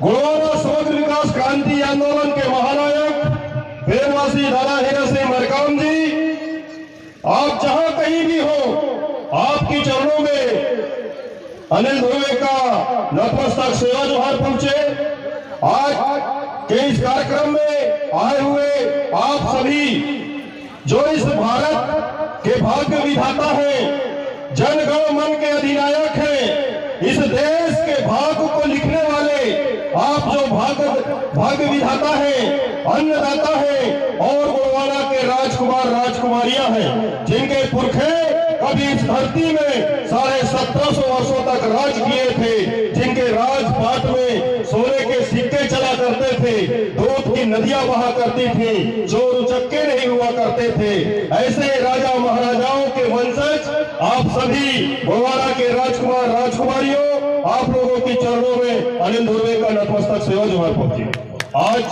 गोलवारा समग्र विकास क्रांति आंदोलन के महानायक प्रेमवासी दादा हीरा सिंह मरकाम जी, आप जहां कहीं भी हो, आपके चरणों में अनिल ध्रुवे का नतमस्तक सेवा जोहार पहुंचे। आज के इस कार्यक्रम में आए हुए आप सभी जो इस भारत के भाग्य विधाता हैं, जनगण मन के अधिनायक हैं, इस देश के भाग्य को लिखने वाले आप जो भाग्य विधाता हैं, अन्नदाता हैं और गोलवारा के राजकुमार राजकुमारियां हैं, जिनके पुरखे कभी इस धरती में 1750 वर्षों तक राज किए थे, जिनके राजपाट में सोने के सिक्के चला करते थे, दूध की नदियां बहा करती थी, चोर उचक्के नहीं हुआ करते थे, ऐसे राजा महाराजाओं के वंशज आप सभी गोलवारा के राजकुमार राजकुमारियों, आप लोगों के चरणों में अनिल ध्रुवे का नतमस्तक सेवा जोहार पहुंची। आज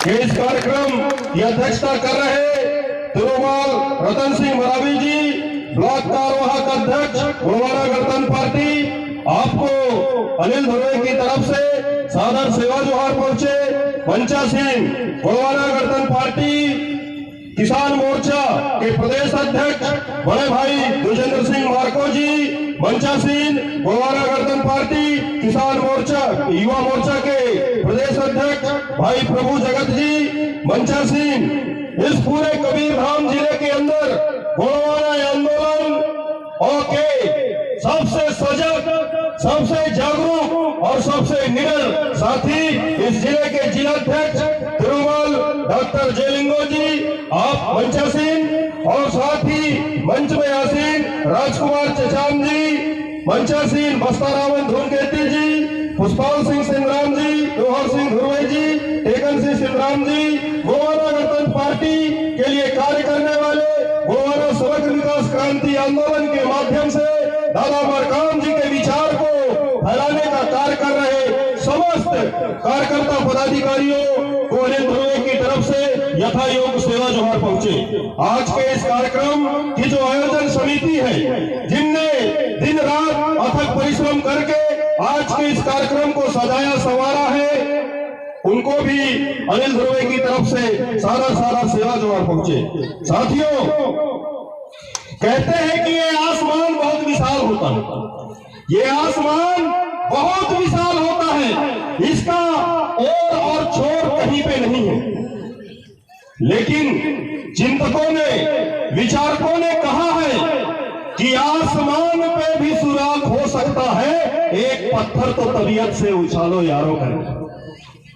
के इस कार्यक्रम की अध्यक्षता कर रहे तिरुमाल रतन सिंह मरावी जी, ब्लॉक कार्यवाहक अध्यक्ष गोलवारा गणतंत्र पार्टी, आपको अनिल ध्रुवे की तरफ से सादर सेवा जोहार पहुंचे। पंचा सिंह गोलवारा गणतंत्र पार्टी किसान मोर्चा के प्रदेश अध्यक्ष बड़े भाई दुजेंद्र सिंह मार्को जी, मंचा सिंह गोलवारा गणतंत्र पार्टी किसान मोर्चा युवा मोर्चा के प्रदेश अध्यक्ष भाई प्रभु जगत जी, मंचा सिंह इस पूरे कबीरधाम जिले के अंदर गोलवारा आंदोलन और के सबसे सजग, सबसे जागरूक और सबसे निडर साथी इस जिले के जिलाध्यक्ष तिरुमाल डॉक्टर जयलिंगो जी, आप मंचा सिंह और साथ ही मंच में आसीन राजकुमार चचाम जी, मंचा सिंह बस्तारामन धूमकेती जी, पुष्पाल सिंह सिंधराम जी, जोहर सिंह धुर्वे जी, टेकन सिंह सिंधराम जी, गोलवारा गणतंत्र पार्टी के लिए कार्य करने वाले गोलवारा समग्र विकास क्रांति आंदोलन के माध्यम से दादा मरकाम जी के विचार को फैलाने का कार्य कर रहे समस्त कार्यकर्ता पदाधिकारियों को अनिल ध्रुवे की तरफ से यथायोग्य सेवा जोहार पहुंचे। आज के इस कार्यक्रम की जो आयोजन समिति है, जिनने दिन रात अथक परिश्रम करके आज के इस कार्यक्रम को सजाया संवारा है, उनको भी अनिल ध्रुवे की तरफ से सारा सेवा जोहार पहुंचे। साथियों, कहते हैं कि ये आसमान बहुत विशाल होता है, ये आसमान बहुत विशाल होता है, इसका और छोर कहीं पे नहीं है, लेकिन चिंतकों ने, विचारकों ने कहा है कि आसमान पे भी सुराख हो सकता है, एक पत्थर तो तबीयत से उछालो यारों कर,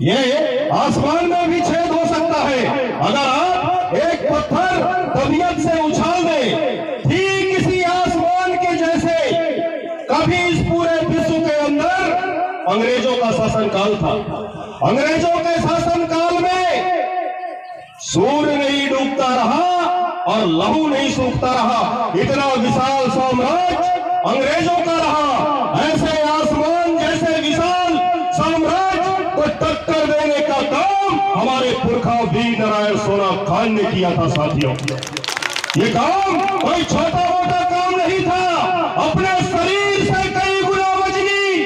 ये आसमान में भी छेद हो सकता है, अगर आप एक पत्थर तबीयत से उछाल दें, ठीक इसी आसमान के जैसे कभी इस पूरे विश्व के अंदर अंग्रेजों का शासनकाल था। अंग्रेजों के शासनकाल में सूर्य नहीं डूबता रहा और लहू नहीं सूखता रहा, इतना विशाल साम्राज्य अंग्रेजों का रहा। ऐसे आसमान जैसे विशाल साम्राज्य को टक्कर देने का काम हमारे पुरखा वीर नारायण सोना खान ने किया था। साथियों, ये काम कोई छोटा मोटा काम नहीं था, अपने शरीर से कई गुना वजनी,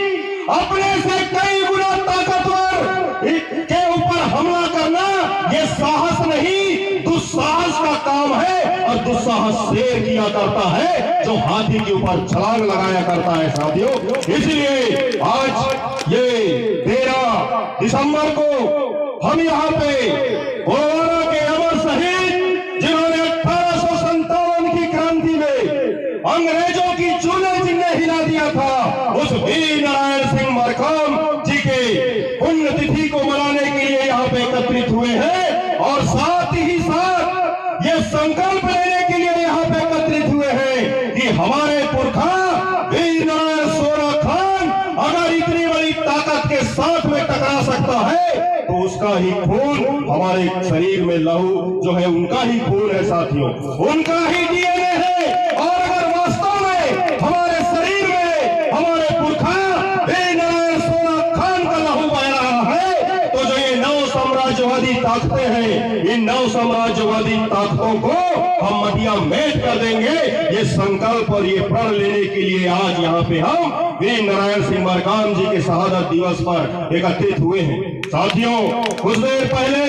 अपने से कई गुना ताकतवर के ऊपर हमला करना, ये साहस नहीं दुस्साहस का काम है, और दुस्साहस शेर किया करता है जो हाथी के ऊपर छलांग लगाया करता है। साथियों, इसलिए आज ये 13 दिसंबर को हम यहाँ पे गोलवारा के अमर शहीद, जिन्होंने 1857 की क्रांति में अंग्रेजों की चूल्हे जिन्हें हिला दिया था, उस वीर नारायण सिंह मरकाम जी के पुण्यतिथि को मनाने के लिए यहाँ पे एकत्रित हुए हैं, और साथ ही साथ ये संकल्प लेने के लिए यहाँ पे एकत्रित हुए हैं कि हमारे पुरखा वीर नारायण सोना खान अगर इतनी बड़ी ताकत के साथ में टकरा सकता है, तो उसका ही खून हमारे शरीर में लहू जो है उनका ही खून है। साथियों, उनका ही डीएनए है, और अगर वास्तव में हमारे शरीर में हमारे पुरखा वीर नारायण सोना खान का लहू बह रहा है, तो जो ये 9 साम्राज्यवादी ताकतें हैं, इन 9 साम्राज्यवादी ताकतों को हम मटिया मेट कर देंगे। ये संकल्प और ये प्रण लेने के लिए आज यहाँ पे हम वीर नारायण सिंह मरकाम जी के शहादत दिवस पर एकत्रित हुए हैं। साथियों, कुछ देर पहले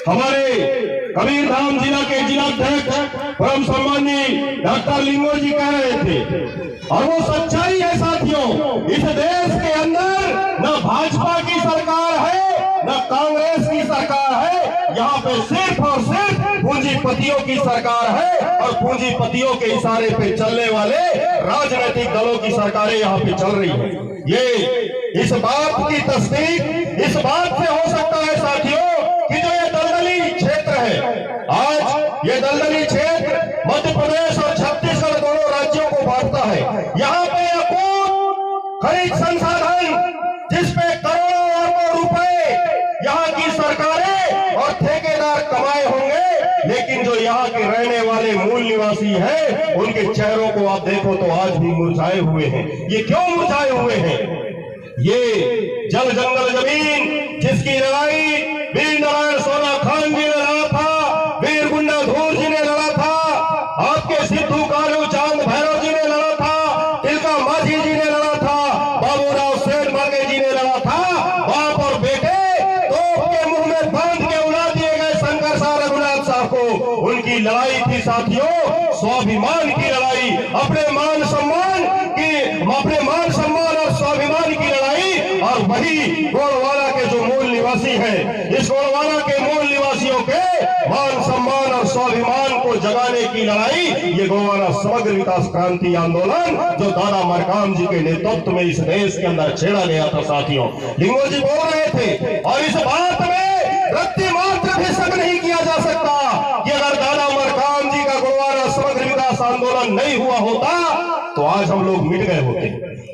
हमारे कबीरधाम जिला के जिलाध्यक्ष परम सम्माननीय डॉक्टर लिंगो जी कह रहे थे, और वो सच्चाई है साथियों। इस देश के अंदर न भाजपा की सरकार है न कांग्रेस की सरकार है, यहाँ पे सिर्फ और सिर्फ पूंजीपतियों की सरकार है, और पूंजीपतियों के इशारे पे चलने वाले राजनीतिक दलों की सरकारें यहाँ पे चल रही है। ये इस बात की तस्दीक इस बात से हो सकता है साथियों कि जो ये दलदली क्षेत्र है, आज ये दलदली क्षेत्र मध्य प्रदेश और छत्तीसगढ़ दोनों राज्यों को बांटता है। यहाँ पे अकूत खनिज संसाधन जिसपे करोड़ों अरबों रुपए यहाँ की सरकारें और ठेकेदार कमाए होंगे, लेकिन जो यहाँ के रहने वाले मूल निवासी हैं उनके चेहरों को आप देखो तो आज भी मुरझाए हुए हैं। ये क्यों मुरझाए हुए हैं? ये जल जंगल जमीन जिसकी लड़ाई वीर नारायण सोना खान जी ने लड़ा था, वीर गुंडा धूर जी ने लड़ा था, आपके सिद्धू कालू चांद भैरव जी ने लड़ा था, तिलका माझी जी ने लड़ा था, बाबूराव सेठ मार्गे जी ने लड़ा था। बाप और बेटे तोप के मुंह में बांध के उड़ा दिए गए शंकर शाह रघुनाथ साहब को। उनकी लड़ाई थी साथियों स्वाभिमान की लड़ाई, अपने मान सम्मान और स्वाभिमान की लड़ाई। और वही गोड़वाड़ा के जो मूल निवासी हैं, इस गोड़वाड़ा के मूल निवासियों के मान सम्मान और स्वाभिमान को जगाने की लड़ाई, ये गोड़वाड़ा समग्र विकास क्रांति आंदोलन जो दादा मरकाम जी के नेतृत्व में इस देश के अंदर छेड़ा गया था। साथियों, लिंगो जी बोल रहे थे, और इस बात में रत्ती मात्र भी शक नहीं किया जा सकता कि अगर दादा मरकाम जी का गोड़वाड़ा समग्र विकास आंदोलन नहीं हुआ होता तो आज हम लोग मिट गए होते,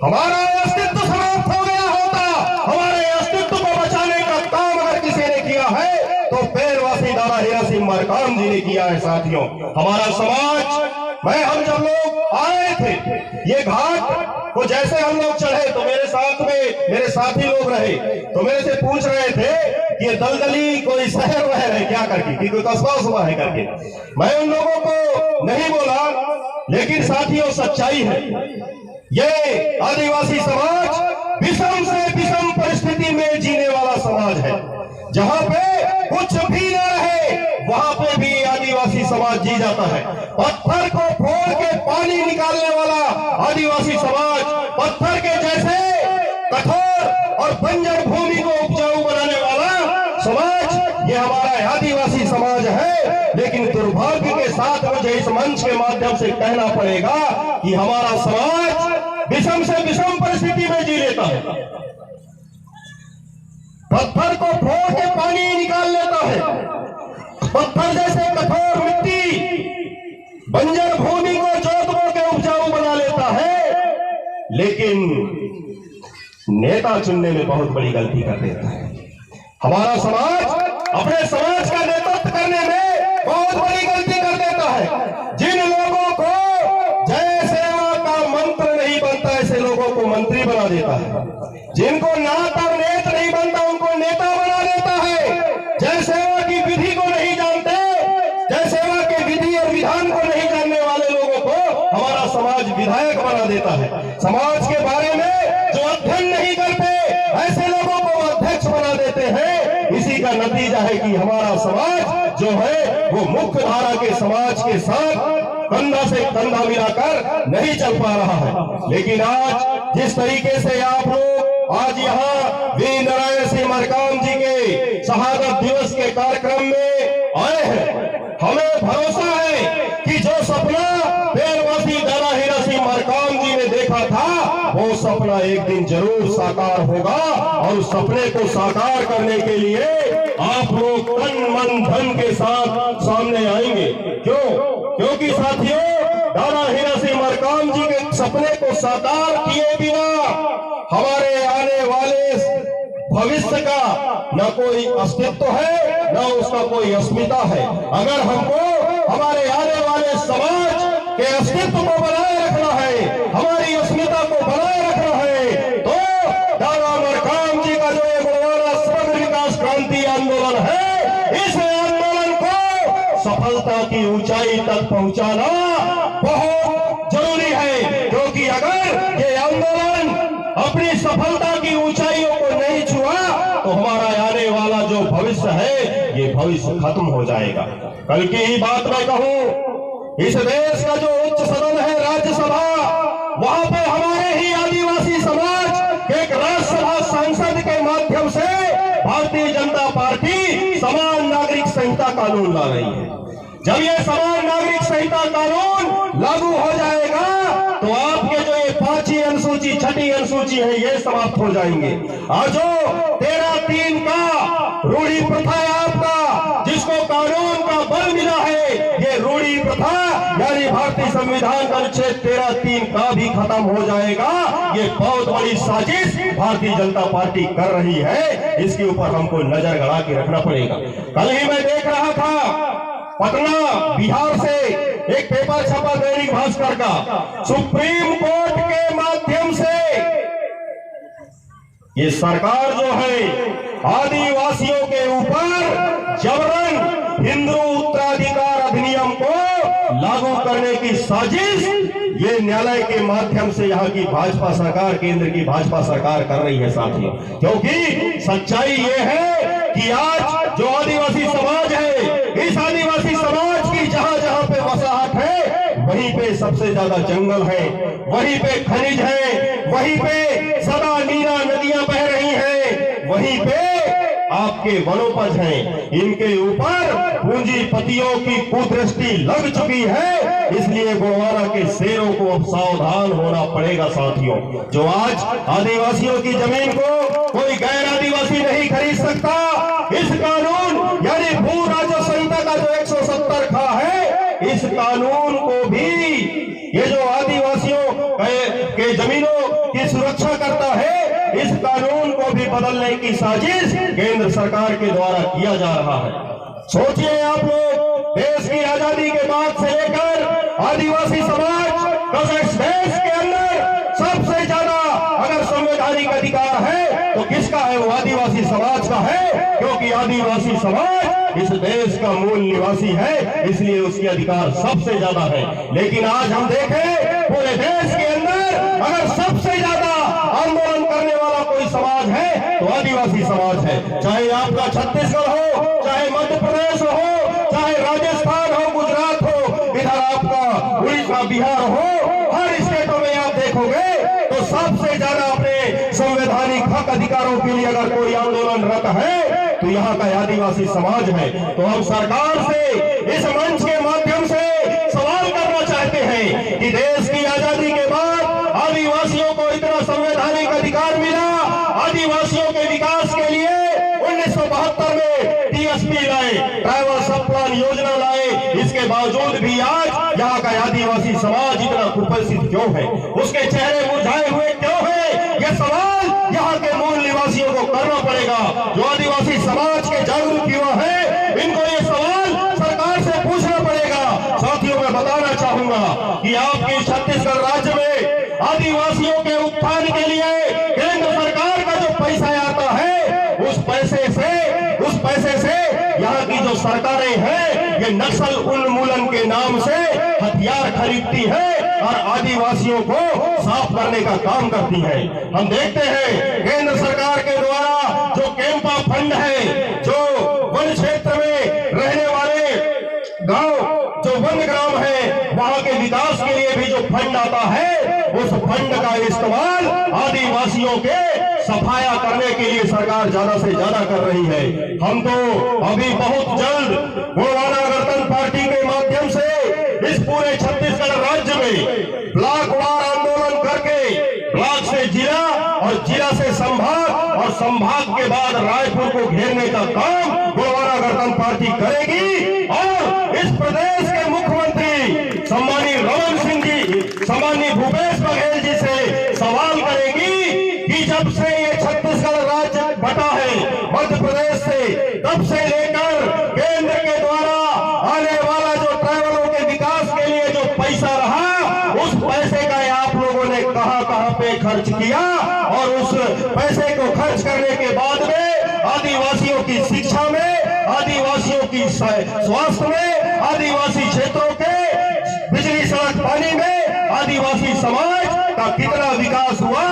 हमारा अस्तित्व समाप्त हो गया होता। हमारे अस्तित्व को बचाने का काम अगर किसी ने किया है तो पेरवासी दादा हीरा सिंह मरकाम जी ने किया है। साथियों, हमारा समाज हम जब लोग आए थे ये घाट को जैसे हम लोग चढ़े तो मेरे साथ में मेरे साथी लोग रहे, तो मेरे से पूछ रहे थे कि ये दलदली कोई शहर वहर है क्या करके, कि कोई कस्बा हुआ है करके। मैं उन लोगों को नहीं बोला, लेकिन साथियों सच्चाई है, ये आदिवासी समाज विषम से विषम परिस्थिति में जीने वाला समाज है। जहाँ पे कुछ भी न रहे वहाँ पे भी आदिवासी समाज जी जाता है। पत्थर को फोड़ के पानी निकालने वाला आदिवासी समाज, पत्थर के जैसे कठोर और बंजर भूमि को उपजाऊ बनाने वाला समाज, ये हमारा आदिवासी समाज है। लेकिन दुर्भाग्य के साथ मुझे इस मंच के माध्यम से कहना पड़ेगा कि हमारा समाज विषम से विषम परिस्थिति में जी लेता है। पत्थर को फोड़ के पानी निकाल लेता है, पत्थर जैसे कठोर मिट्टी बंजर भूमि को जोतों के उपजाऊ बना लेता है, लेकिन नेता चुनने में बहुत बड़ी गलती कर देता है। हमारा समाज अपने समाज का नेतृत्व करने में बहुत बड़ी गलती कर देता है। जिन लोगों को जय सेवा का मंत्र नहीं बनता ऐसे लोगों को मंत्री बना देता है, जिनको नात और नेत नहीं बनता उनको नेता बना देता है। जय सेवा की विधि को नहीं जानते, जय सेवा के विधि और विधान को नहीं जानने वाले लोगों को हमारा समाज विधायक बना देता है। समाज के बारे में जो अध्ययन नहीं करते ऐसे लोगों को अध्यक्ष बना देते हैं। इसी का नतीजा है कि हमारा समाज जो है वो मुख्य धारा के समाज के साथ कंधा से कंधा मिलाकर नहीं चल पा रहा है। लेकिन आज जिस तरीके से आप लोग आज यहाँ वीर नारायण सिंह मरकाम जी के शहादत दिवस के कार्यक्रम में आए हैं, हमें भरोसा है कि जो सपना पेरवासी दादा हीरा सिंह मरकाम जी ने देखा था वो सपना एक दिन जरूर साकार होगा। और उस सपने को साकार करने के लिए आप लोग तन मन धन के साथ सामने आएंगे। क्योंकि साथियों दादा हीरा सिंह मरकाम जी के सपने को साकार किए बिना हमारे आने वाले भविष्य का न कोई अस्तित्व है न उसका कोई अस्मिता है। अगर हमको हमारे आने वाले समाज के अस्तित्व को बनाए रखना है, हमारी अस्मिता को बनाए रखना है, तो दादा मरकाम जी का जो एक गोड़वाड़ा समग्र विकास क्रांति आंदोलन है, इस आंदोलन को सफलता की ऊंचाई तक पहुंचाना बहुत जरूरी है। क्योंकि अगर ये आंदोलन सफलता की ऊंचाइयों को नहीं छुआ तो हमारा आने वाला जो भविष्य है ये भविष्य खत्म हो जाएगा। कल की ही बात मैं कहूं, इस देश का जो उच्च सदन है राज्यसभा, वहां पे हमारे ही आदिवासी समाज एक राज्यसभा सांसद के माध्यम से भारतीय जनता पार्टी समान नागरिक संहिता कानून ला रही है। जब ये समान नागरिक संहिता कानून लागू हो जाएगा तो आपके जो ये 5वीं अनुसूची 6ठी अनुसूची है ये समाप्त हो जाएंगे। और जो 13(3) का रूढ़ी प्रथा है आपका, जिसको कानून का बल मिला है, ये रूढ़ी प्रथा यानी भारतीय संविधान का अनुच्छेद 13(3) का भी खत्म हो जाएगा। ये बहुत बड़ी साजिश भारतीय जनता पार्टी कर रही है, इसके ऊपर हमको नजर गड़ा के रखना पड़ेगा। कल ही मैं देख रहा था पटना बिहार से एक पेपर छपा दैनिक भास्कर का, सुप्रीम कोर्ट के माध्यम से ये सरकार जो है आदिवासियों के ऊपर जबरन हिंदू उत्तराधिकार अधिनियम को लागू करने की साजिश ये न्यायालय के माध्यम से यहाँ की भाजपा सरकार, केंद्र की भाजपा सरकार कर रही है साथियों। क्योंकि सच्चाई ये है कि आज जो आदिवासी समाज है, इस आदिवासी समाज की जहां जहां पे वसाहत है वहीं पे सबसे ज्यादा जंगल है, वहीं पे खनिज है, वहीं पे सदा नीरा नदियां बह रही हैं, वहीं पे आपके वनोपज हैं। इनके ऊपर पूंजीपतियों की कुदृष्टि लग चुकी है, इसलिए गोवारा के शेरों को अब सावधान होना पड़ेगा साथियों। जो आज आदिवासियों की जमीन को कोई गैर आदिवासी नहीं खरीद सकता, इस कानून यानी भू राजस्व संहिता का जो 170 खा है, इस कानून को भी ये जो आदिवासियों के जमीनों की सुरक्षा करता है, इस कानून को भी बदलने की साजिश केंद्र सरकार के द्वारा किया जा रहा है। सोचिए आप लोग, देश की आजादी के बाद से लेकर आदिवासी समाज इस देश के अंदर सबसे ज्यादा अगर संवैधानिक अधिकार है तो किसका है? वो आदिवासी समाज का है, क्योंकि आदिवासी समाज इस देश का मूल निवासी है, इसलिए उसके अधिकार सबसे ज्यादा है। लेकिन आज हम देखें पूरे देश के अंदर अगर सबसे ज्यादा आंदोलन करने वाला कोई समाज है तो आदिवासी समाज है। चाहे आपका छत्तीसगढ़ हो, चाहे मध्य प्रदेश हो, चाहे राजस्थान हो, गुजरात हो, इधर आपका उड़ीसा बिहार हो, हर स्टेटों में आप देखोगे तो सबसे ज्यादा अपने संवैधानिक हक अधिकारों के लिए अगर कोई आंदोलनरत है तो यहाँ का आदिवासी समाज है। तो हम सरकार से इस मंच के माध्यम से सवाल करना चाहते हैं कि देश की आजादी के बाद आदिवासियों को इतना संवैधानिक अधिकार मिला, आदिवासियों के विकास के लिए 1972 में टीएसपी लाए, ट्राइबल सब प्लान योजना लाए, इसके बावजूद भी आज यहाँ का आदिवासी समाज इतना कुपोषित क्यों है? उसके चेहरे मुरझाए हुए क्यों है? यह सवाल यहाँ के मूल निवासियों को करना पड़ेगा। जो आदिवासी समाज के जागरूक युवा है, इनको ये सवाल सरकार से पूछना पड़ेगा। साथियों, मैं बताना चाहूंगा कि आपके छत्तीसगढ़ राज्य में आदिवासियों के उत्थान के लिए केंद्र सरकार का जो पैसा आता है, उस पैसे से यहाँ की जो सरकारें हैं ये नक्सल उन्मूलन के नाम से हथियार खरीदती है और आदिवासियों को साफ करने का काम करती है। हम देखते हैं केंद्र सरकार के द्वारा जो कैंपा फंड है, जो वन क्षेत्र में रहने वाले गांव जो वन ग्राम है वहां के विकास के लिए भी जो फंड आता है, उस फंड का इस्तेमाल आदिवासियों के सफाया करने के लिए सरकार ज्यादा से ज्यादा कर रही है। हम तो अभी बहुत जल्द गोवारा गणतंत्र पार्टी के माध्यम से इस पूरे छत्तीसगढ़ राज्य में ब्लॉक वार आंदोलन करके ब्लॉक से जिला और जिला से संभाग और संभाग के बाद रायपुर को घेरने का काम गोवारा गणतंत्र पार्टी करेगी। और इस प्रदेश के मुख्यमंत्री सम्मानीय रमन सिंह जी, सम्मानीय भूपेश बघेल जी से सवाल करेगी कि जब से ये छत्तीसगढ़ राज्य बटा है मध्य प्रदेश से, तब से लेकर केंद्र के द्वारा आने वाला जो ट्राइबलों के विकास के लिए जो पैसा रहा, उस पैसे का आप लोगों ने कहां पे खर्च किया, और उस पैसे को खर्च करने के बाद में आदिवासियों की शिक्षा में, आदिवासियों की स्वास्थ्य में, आदिवासी क्षेत्रों के बिजली सड़क पानी में आदिवासी समाज का कितना विकास हुआ,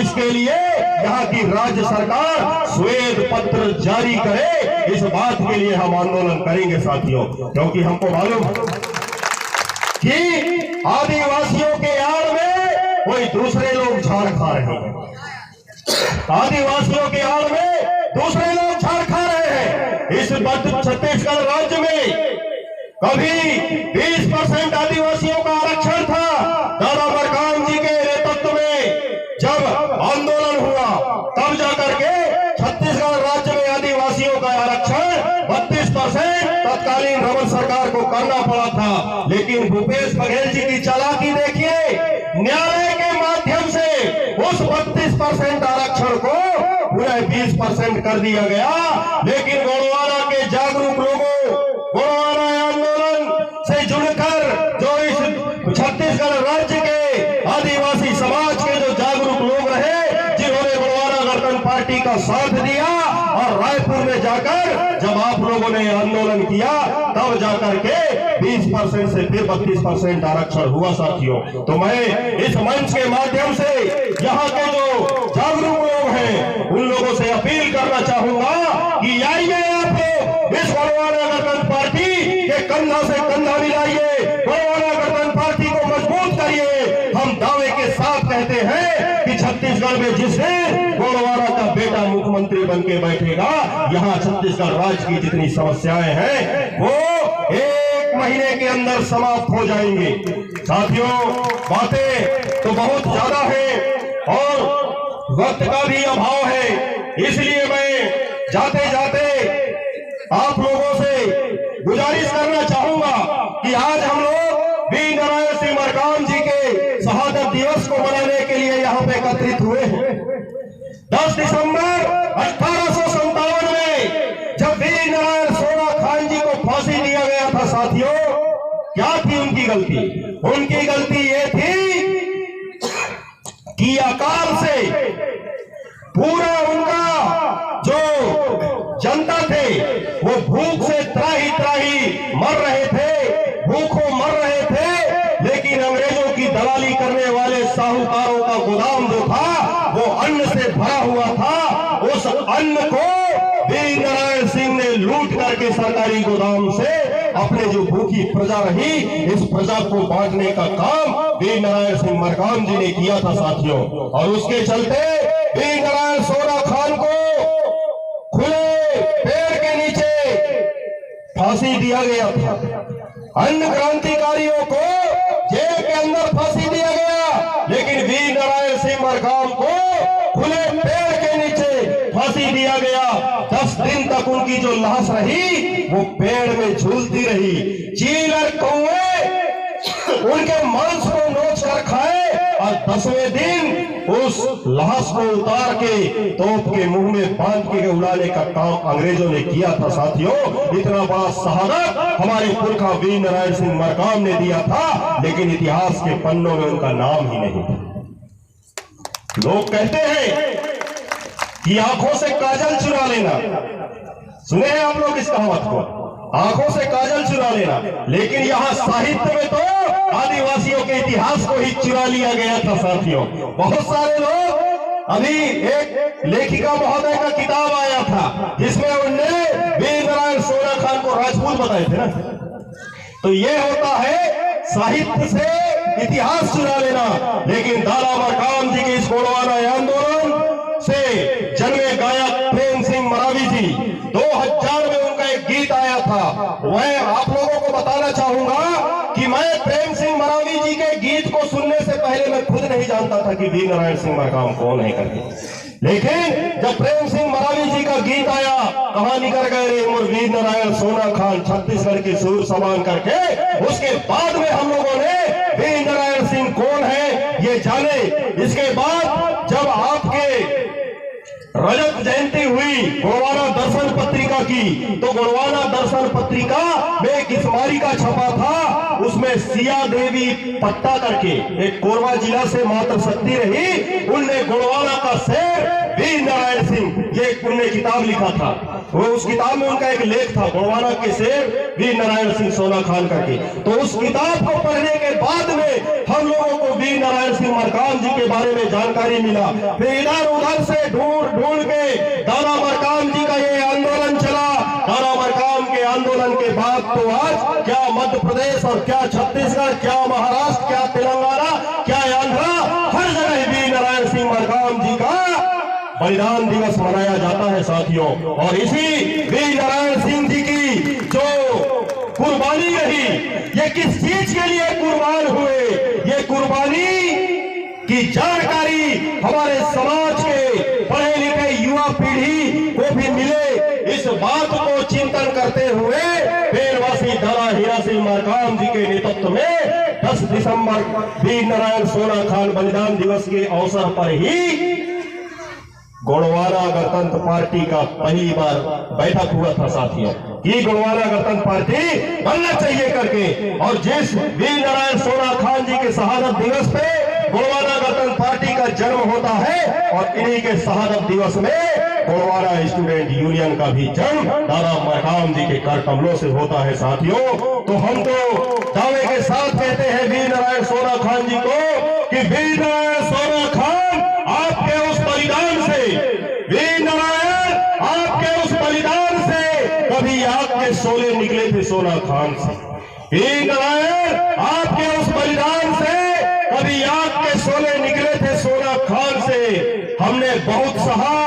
इसके लिए यहाँ की राज्य सरकार श्वेत पत्र जारी करे। इस बात के लिए हम आंदोलन करेंगे साथियों, क्योंकि हमको मालूम कि आदिवासियों के आड़ में कोई दूसरे लोग झाड़ खा रहे हैं। आदिवासियों के आड़ में दूसरे लोग झाड़ खा रहे हैं। इस छत्तीसगढ़ राज्य में कभी 20% आदिवासियों का आरक्षण था। दादा मरकाम जी के नेतृत्व में जब आंदोलन हुआ तब जाकर के छत्तीसगढ़ राज्य में आदिवासियों का आरक्षण 32% तत्कालीन रमन सरकार को करना पड़ा था। लेकिन भूपेश बघेल जी की चालाकी देखिए, न्यायालय के माध्यम से उस 32% आरक्षण को पूरा 20% कर दिया गया। लेकिन गोंडवाना के जागरूक लोगों, गोंडवाना आंदोलन से जुड़कर जो इस छत्तीसगढ़ राज्य के आदिवासी समाज के जो जागरूक लोग रहे, जिन्होंने गोंडवाना गणतंत्र पार्टी का साथ दिया, और रायपुर में जाकर जब आप लोगों ने आंदोलन किया तब जाकर के 20% से फिर 32% आरक्षण हुआ साथियों। तो मैं इस मंच के माध्यम से यहाँ के जो जागरूक लोग हैं उन लोगों से अपील करना चाहूंगा कि आइए आप लोग इस गोंडवाना गणतंत्र पार्टी के कंधा से कंधा मिलाइए, गोंडवाना गणतंत्र पार्टी को मजबूत करिए। हम दावे के साथ कहते हैं कि छत्तीसगढ़ में जिस दिन गोंडवाना का बेटा मुख्यमंत्री बन के बैठेगा, यहाँ छत्तीसगढ़ राज्य की जितनी समस्याएं हैं वो 1 महीने के अंदर समाप्त हो जाएंगे। साथियों, बातें तो बहुत ज्यादा है और वक्त का भी अभाव है, इसलिए मैं जाते जाते आप लोगों से गुजारिश करना चाहूंगा कि आज हम लोग वीर नारायण सिंह मरकाम जी के शहादत दिवस को मनाने के लिए यहाँ पे एकत्रित हुए हैं। 10 दिसंबर 1857 में जब वीर नारायण सोना खान जी को फांसी दिया गया था साथियों, क्या थी उनकी गलती? उनकी गलती ये थी कि अकाल से पूरा उनका जो जनता थे वो भूख से त्राही त्राही मर रहे थे, भूखों मर रहे थे। लेकिन अंग्रेजों की दलाली करने वाले साहूकारों का गोदाम जो था वो अन्न से भरा हुआ था। उस अन्न को वीर नारायण सिंह ने लूट करके सरकारी गोदाम से अपने जो भूखी प्रजा रही, इस प्रजा को बांटने का काम वीर नारायण सिंह मरकाम जी ने किया था साथियों। और उसके चलते वीर नारायण सोना खान को खुले पेड़ के नीचे फांसी दिया गया था। अन्य क्रांतिकारियों को जेल के अंदर फांसी दिया गया, लेकिन वीर नारायण सिंह मरकाम को खुले पेड़ के नीचे फांसी दिया गया। 10 दिन तक उनकी जो लाश रही वो पेड़ में झूलती रही। चील और कौवे उनके मांस को नोच कर खाए, और 10वें दिन उस लाश को उतार के तोप के मुंह में बांध के उड़ाने का काम अंग्रेजों ने किया था साथियों। इतना बड़ा शहादत हमारे पुरखा वीर नारायण सिंह मरकाम ने दिया था, लेकिन इतिहास के पन्नों में उनका नाम ही नहीं था। लोग कहते हैं कि आंखों से काजल चुरा लेना, सुने हैं आप लोग इस कहावत को, आंखों से काजल चुरा लेना। लेकिन यहाँ साहित्य में तो आदिवासियों के इतिहास को ही चुरा लिया गया था साथियों। बहुत सारे लोग, अभी एक लेखिका महोदय का किताब आया था जिसमें उनने वीर नारायण सोना खान को राजपूत बताए थे ना। तो ये होता है साहित्य से इतिहास चुरा लेना। लेकिन दादा मरकाम जी के इस गोंडवाना आंदोलन से जन्मे गायक प्रेम सिंह मरावी जी, 2000 में उनका एक गीत आया था। मैं आप लोगों को बताना चाहूंगा कि मैं प्रेम सिंह मरावी जी के गीत को सुनने से पहले मैं खुद नहीं जानता था कि वीर नारायण सिंह मरकाम कौन है करके। लेकिन जब प्रेम सिंह मरावी जी का गीत आया, कहानी कर गए रे उमर वीर नारायण सोना खान, छत्तीसगढ़ की सूर समान करके, उसके बाद में हम लोगों ने वीर नारायण सिंह कौन है ये जाने। इसके बाद जब आपके रजत जयंती हुई गोंडवाना दर्शन पत्रिका की, तो गोंडवाना दर्शन पत्रिका में एक स्मारिका छपा था। उसमें सिया देवी पट्टा करके एक कोरबा जिला से मात्र शक्ति रही, उनने गोड़वाना का शेर वीर नारायण सिंह ये उनने किताब लिखा था। वो उस किताब में उनका एक लेख था, गोड़वाना के शेर वीर नारायण सिंह सोना खान करके। तो उस किताब को पढ़ने के बाद में हम लोगों को वीर नारायण सिंह मरकाम जी के बारे में जानकारी मिला। फिर इधर उधर से ढूंढ के दादा मरकाम जी का ये आंदोलन चला। दादा मरकाम के आंदोलन के बाद तो आज क्या मध्य प्रदेश और क्या छत्तीसगढ़, क्या महाराष्ट्र, क्या तेलंगाना, क्या आंध्रा, हर जगह वीर नारायण सिंह मरकाम जी का बलिदान दिवस मनाया जाता है साथियों। और इसी वीर नारायण सिंह जी की जो कुर्बानी रही, ये किस चीज के लिए कुर्बान हुए, ये कुर्बानी की जानकारी हमारे समाज के पढ़े लिखे युवा पीढ़ी को भी मिले, इस बात को चिंतन करते हुए बेलवासी दादा हीरा सिंह मरकाम जी के नेतृत्व में 10 दिसंबर वीर नारायण सोना खान बलिदान दिवस के अवसर पर ही गोड़वाना गणतंत्र पार्टी का पहली बार बैठक हुआ था साथियों कि गोड़वाना गणतंत्र पार्टी बनना चाहिए करके। और जिस वीर नारायण सोना खान जी के शहादत दिवस पे गोड़वाना गणतंत्र पार्टी का जन्म होता है, और इन्हीं के शहादत दिवस में गोड़वाना स्टूडेंट यूनियन का भी जन्म दादा मरकाम जी के कर कमलों से होता है साथियों। तो हम तो दावे के साथ कहते हैं वीर नारायण सोना खान जी को कि वीर नारायण सोना खान आपके उस बलिदान से, वीर नारायण आपके उस बलिदान से कभी आपके शोले निकले थे सोना खान से। वीर नारायण आपके उस बलिदान से कभी आपके शोले निकले थे सोना खान से। हमने बहुत सहा,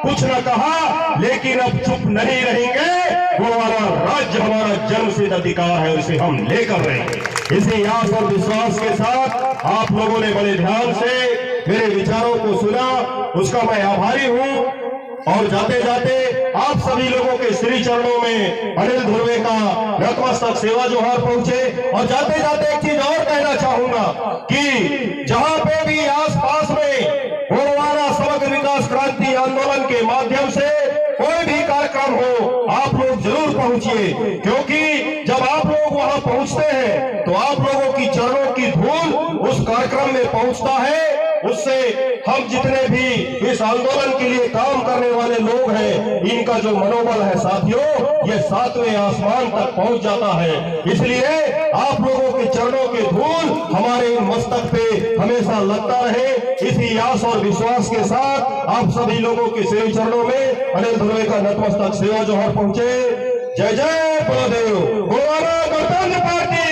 कुछ न कहा, लेकिन अब चुप नहीं रहेंगे। गोड़वाना राज्य हमारा जन्मसिद्ध अधिकार है, उसे हम लेकर रहेंगे। इसी आस और विश्वास के साथ आप लोगों ने बड़े ध्यान से मेरे विचारों को सुना, उसका मैं आभारी हूं। और जाते जाते आप सभी लोगों के श्री चरणों में अनिल धुर्वे का नतमस्तक सेवा जोहार पहुंचे। और जाते जाते एक चीज और कहना चाहूंगा कि जहां पे भी आसपास में गोड़वाना समग्र विकास क्रांति आंदोलन के माध्यम से कोई भी कार्यक्रम हो, आप लोग जरूर पहुंचिए, क्योंकि जब आप लोग वहां पहुंचते हैं तो आप लोगों की चरणों की धूल उस कार्यक्रम में पहुंचता है। उससे हम जितने भी इस आंदोलन के लिए काम करने वाले लोग हैं, इनका जो मनोबल है साथियों, ये 7वें आसमान तक पहुंच जाता है। इसलिए आप लोगों के चरणों के धूल हमारे मस्तक पे हमेशा लगता रहे। इसी आस और विश्वास के साथ आप सभी लोगों के श्री चरणों में अनिल धुर्वे का नतमस्तक सेवा जोहार पहुंचे। जय जय बलदेव। गोड़वाना गणतंत्र पार्टी।